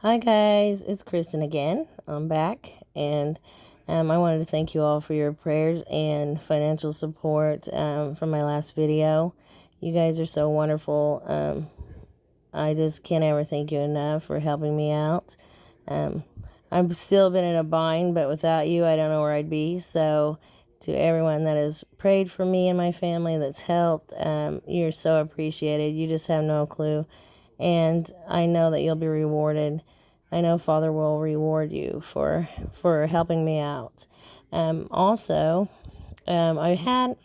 Hi guys, it's Kristen again. I'm back, and I wanted to thank you all for your prayers and financial support from my last video. You guys are so wonderful. I just can't ever thank you enough for helping me out. I've still been in a bind, but without you, I don't know where I'd be. So, to everyone that has prayed for me and my family, that's helped, you're so appreciated. You just have no clue. And I know that you'll be rewarded. I know Father will reward you for helping me out. Also, I had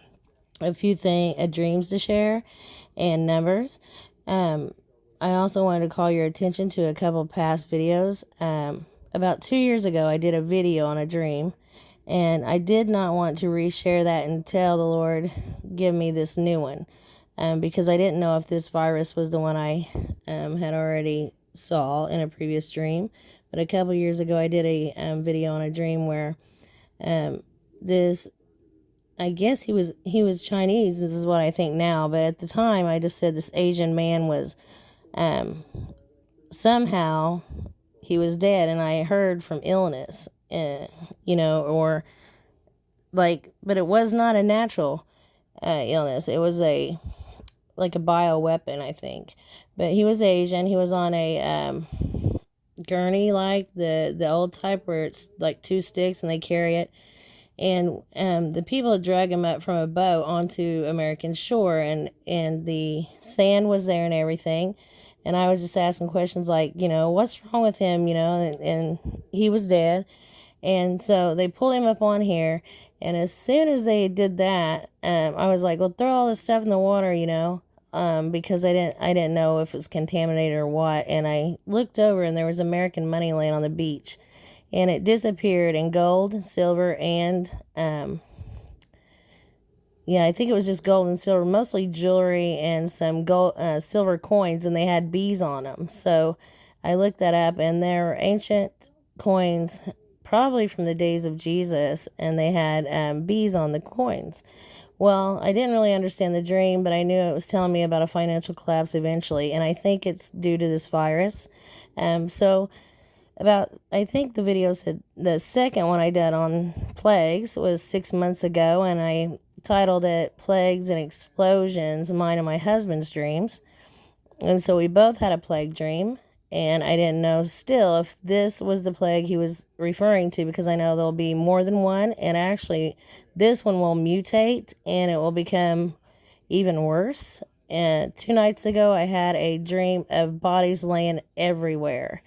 a few dreams to share and numbers. I also wanted to call your attention to a couple past videos. About 2 years ago, I did a video on a dream, and I did not want to reshare that until the Lord give me this new one, because I didn't know if this virus was the one I had already saw in a previous dream. But a couple years ago, I did a video on a dream where this, I guess he was Chinese. This is what I think now, but at the time, I just said this Asian man was somehow he was dead, and I heard from illness, or like, but it was not a natural illness. It was like a bioweapon, I think. But he was Asian. He was on a gurney, like the old type where it's like two sticks and they carry it. And the people drug him up from a boat onto American shore, and the sand was there and everything. And I was just asking questions like, what's wrong with him, and he was dead. And so they pulled him up on here, and as soon as they did that, I was like, well, throw all this stuff in the water, because I didn't know if it was contaminated or what. And I looked over, and there was American money laying on the beach, and it disappeared in gold, silver, and I think it was just gold and silver, mostly jewelry and some gold, silver coins, and they had bees on them. So I looked that up, and they're ancient coins, probably from the days of Jesus, and they had bees on the coins. Well, I didn't really understand the dream, but I knew it was telling me about a financial collapse eventually, and I think it's due to this virus. I think the video said the second one I did on plagues was 6 months ago, and I titled it Plagues and Explosions, Mine and My Husband's Dreams. And so we both had a plague dream, and I didn't know still if this was the plague he was referring to, because I know there'll be more than one, and actually this one will mutate and it will become even worse. And 2 nights ago, I had a dream of bodies laying everywhere,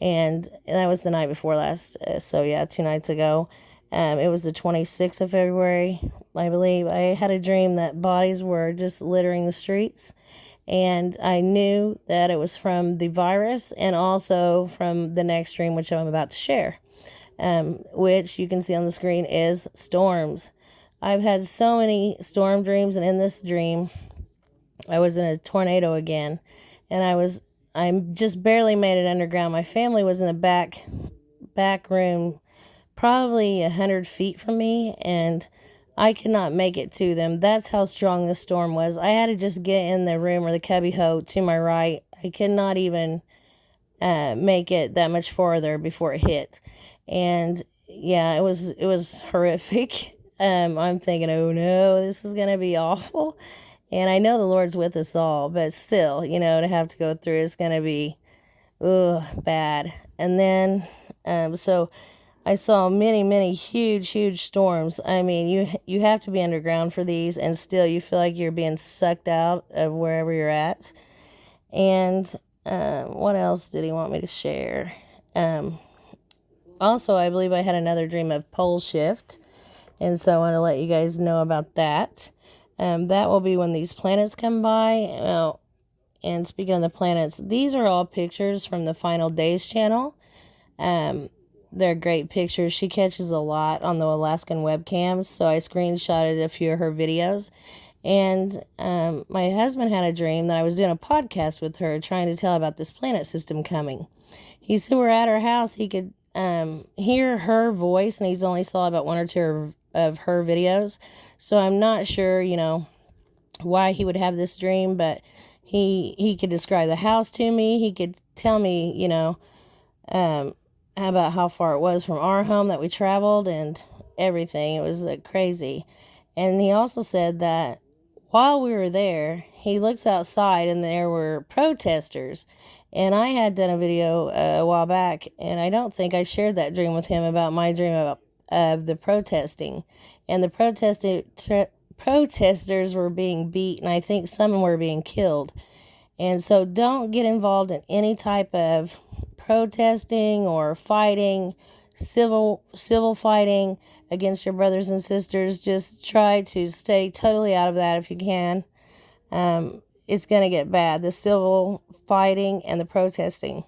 and that was the night before last. 2 nights ago. It was the 26th of February, I believe. I had a dream that bodies were just littering the streets, and I knew that it was from the virus and also from the next dream, which I'm about to share, which you can see on the screen is storms. I've had so many storm dreams, and in this dream, I was in a tornado again, and I just barely made it underground. My family was in the back room, probably 100 feet from me, and I could not make it to them. That's how strong the storm was. I had to just get in the room or the cubbyhole to my right. I could not even make it that much farther before it hit. And yeah, it was horrific. I'm thinking, oh no, this is gonna be awful. And I know the Lord's with us all, but still, to have to go through it's gonna be bad. And then so I saw many, many huge storms. I mean, you have to be underground for these, and still you feel like you're being sucked out of wherever you're at. And what else did he want me to share? Also, I believe I had another dream of pole shift, and so I want to let you guys know about that. That will be when these planets come by. And speaking of the planets, these are all pictures from the Final Days channel. They're great pictures. She catches a lot on the Alaskan webcams, so I screenshotted a few of her videos. And my husband had a dream that I was doing a podcast with her, trying to tell about this planet system coming. He said we're at her house. He could hear her voice, and he's only saw about one or two of her videos. So I'm not sure, why he would have this dream, but he could describe the house to me. He could tell me, about how far it was from our home that we traveled and everything. It was crazy. And he also said that while we were there, he looks outside and there were protesters. And I had done a video a while back, and I don't think I shared that dream with him about my dream of the protesting. And the protesters were being beat, and I think some were being killed. And so don't get involved in any type of protesting or fighting, civil fighting against your brothers and sisters. Just try to stay totally out of that if you can. It's going to get bad, the civil fighting and the protesting.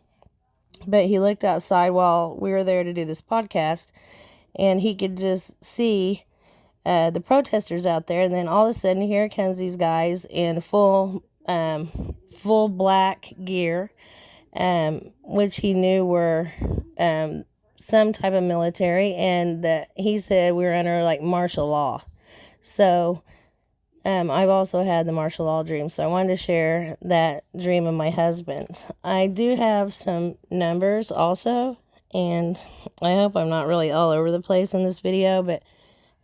But he looked outside while we were there to do this podcast, and he could just see the protesters out there. And then all of a sudden, here comes these guys in full black gear, which he knew were some type of military, and he said we were under like martial law. So I've also had the martial law dream, so I wanted to share that dream of my husband's. I do have some numbers also, and I hope I'm not really all over the place in this video, but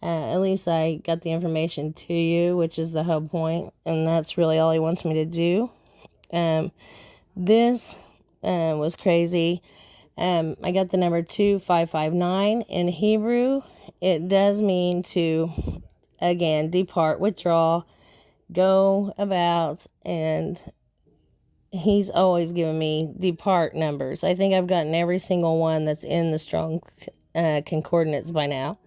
at least I got the information to you, which is the whole point, and that's really all he wants me to do. This was crazy. I got the number 2559 in Hebrew. It does mean to, again, depart, withdraw, go about, and he's always given me depart numbers. I think I've gotten every single one that's in the Strong Concordance by now.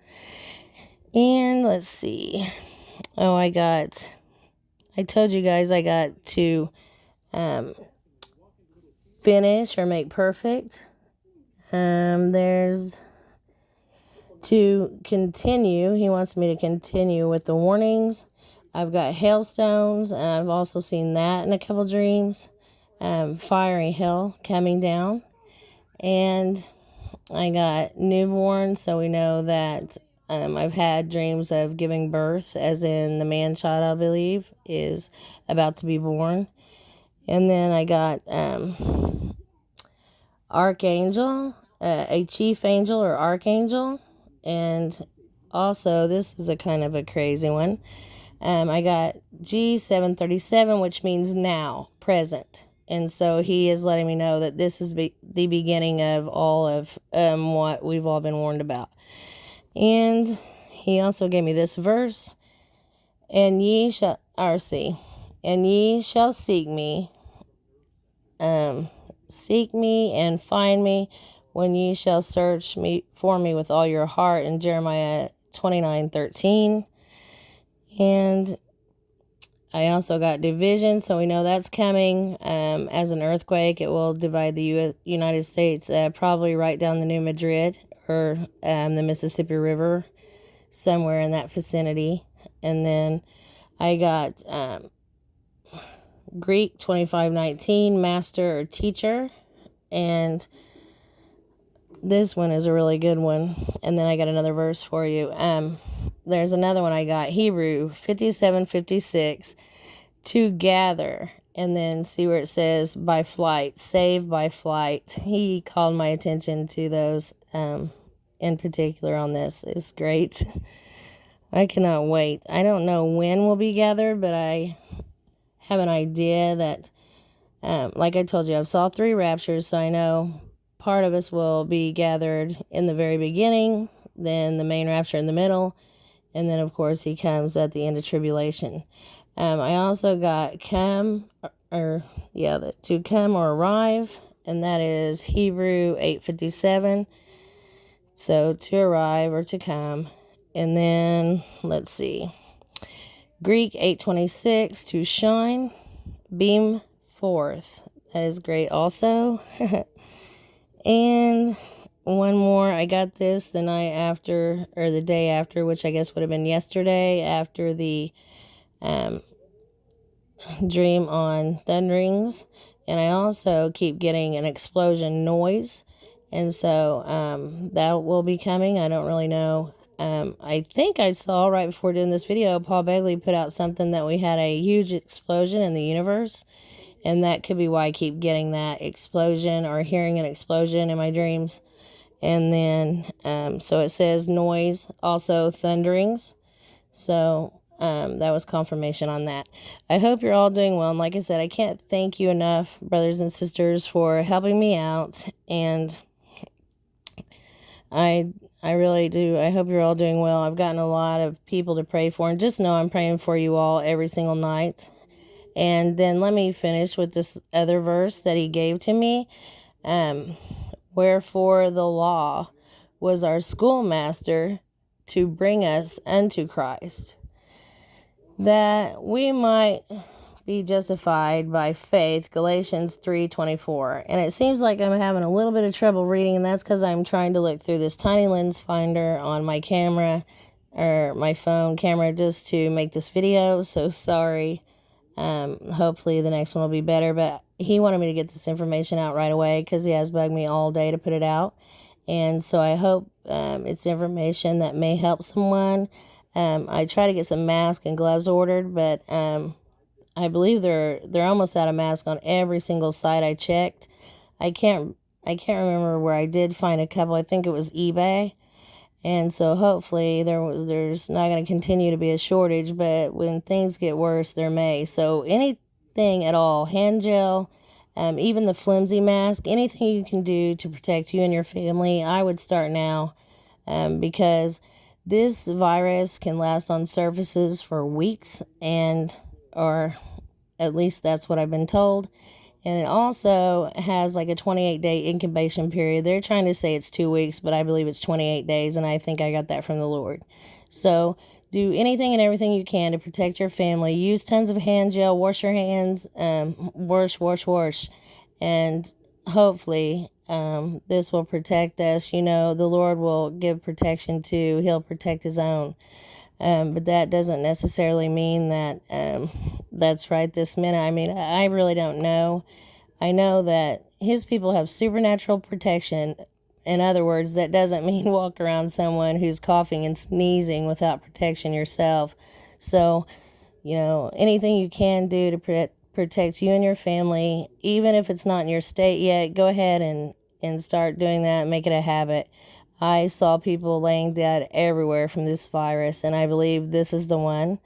And let's see. Oh, I told you guys I got to finish or make perfect. There's to continue. He wants me to continue with the warnings. I've got hailstones. I've also seen that in a couple dreams. Fiery hell coming down. And I got newborn, so we know that I've had dreams of giving birth, as in the man-child, I believe, is about to be born. And then I got archangel, a chief angel or archangel. And also, this is a kind of a crazy one. I got G737, which means now, present. And so he is letting me know that this is the beginning of all of what we've all been warned about. And he also gave me this verse, and ye shall seek me, and find me when ye shall search me for me with all your heart, in Jeremiah 29:13. And I also got division, so we know that's coming. As an earthquake, it will divide the United States, probably right down the New Madrid or the Mississippi River, somewhere in that vicinity. And then I got Greek 2519, master or teacher, and this one is a really good one. And then I got another verse for you. There's another one I got, Hebrew 57:56, to gather, and then see where it says by flight, save by flight. He called my attention to those in particular on this. It's great. I cannot wait. I don't know when we'll be gathered, but I have an idea that, like I told you, I've saw 3 raptures, so I know part of us will be gathered in the very beginning, then the main rapture in the middle, and then, of course, he comes at the end of tribulation. I also got to come or arrive, and that is Hebrew 8:57. So to arrive or to come. And then, let's see, Greek 8:26, to shine, beam forth. That is great also. And one more, I got this the night after, or the day after, which I guess would have been yesterday, after the dream on thunderings. And I also keep getting an explosion noise, and so that will be coming. I don't really know. I think I saw right before doing this video, Paul Bailey put out something that we had a huge explosion in the universe, And that could be why I keep getting that explosion or hearing an explosion in my dreams. And then, so it says noise, also thunderings. So that was confirmation on that. I hope you're all doing well. And like I said, I can't thank you enough, brothers and sisters, for helping me out. And I really do. I hope you're all doing well. I've gotten a lot of people to pray for, and just know I'm praying for you all every single night. And then let me finish with this other verse that he gave to me. Wherefore the law was our schoolmaster to bring us unto Christ, that we might be justified by faith. Galatians 3:24. And it seems like I'm having a little bit of trouble reading, and that's because I'm trying to look through this tiny lens finder on my camera, or my phone camera, just to make this video. So sorry. Hopefully the next one will be better, but he wanted me to get this information out right away because he has bugged me all day to put it out. And so I hope it's information that may help someone. I try to get some masks and gloves ordered, but I believe they're almost out of masks on every single site I checked. I can't remember where I did find a couple. I think it was eBay. And so hopefully there's not going to continue to be a shortage, but when things get worse, there may. So anything at all, hand gel, even the flimsy mask, anything you can do to protect you and your family, I would start now, because this virus can last on surfaces for weeks, or at least that's what I've been told. And it also has like a 28-day incubation period. They're trying to say it's 2 weeks, but I believe it's 28 days, and I think I got that from the Lord. So do anything and everything you can to protect your family. Use tons of hand gel. Wash your hands. Wash. And hopefully this will protect us. You know, the Lord will give protection too. He'll protect his own. But that doesn't necessarily mean that that's right this minute. I mean, I really don't know. I know that his people have supernatural protection. In other words, that doesn't mean walk around someone who's coughing and sneezing without protection yourself. So, you know, anything you can do to protect you and your family, even if it's not in your state yet, go ahead and start doing that and make it a habit. I saw people laying dead everywhere from this virus, and I believe this is the one.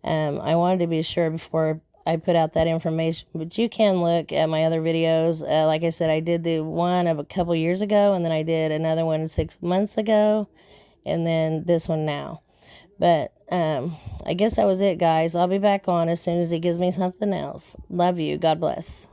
I wanted to be sure before I put out that information, but you can look at my other videos. Like I said, I did the one of a couple years ago, and then I did another one 6 months ago, and then this one now. But I guess that was it, guys. I'll be back on as soon as he gives me something else. Love you. God bless.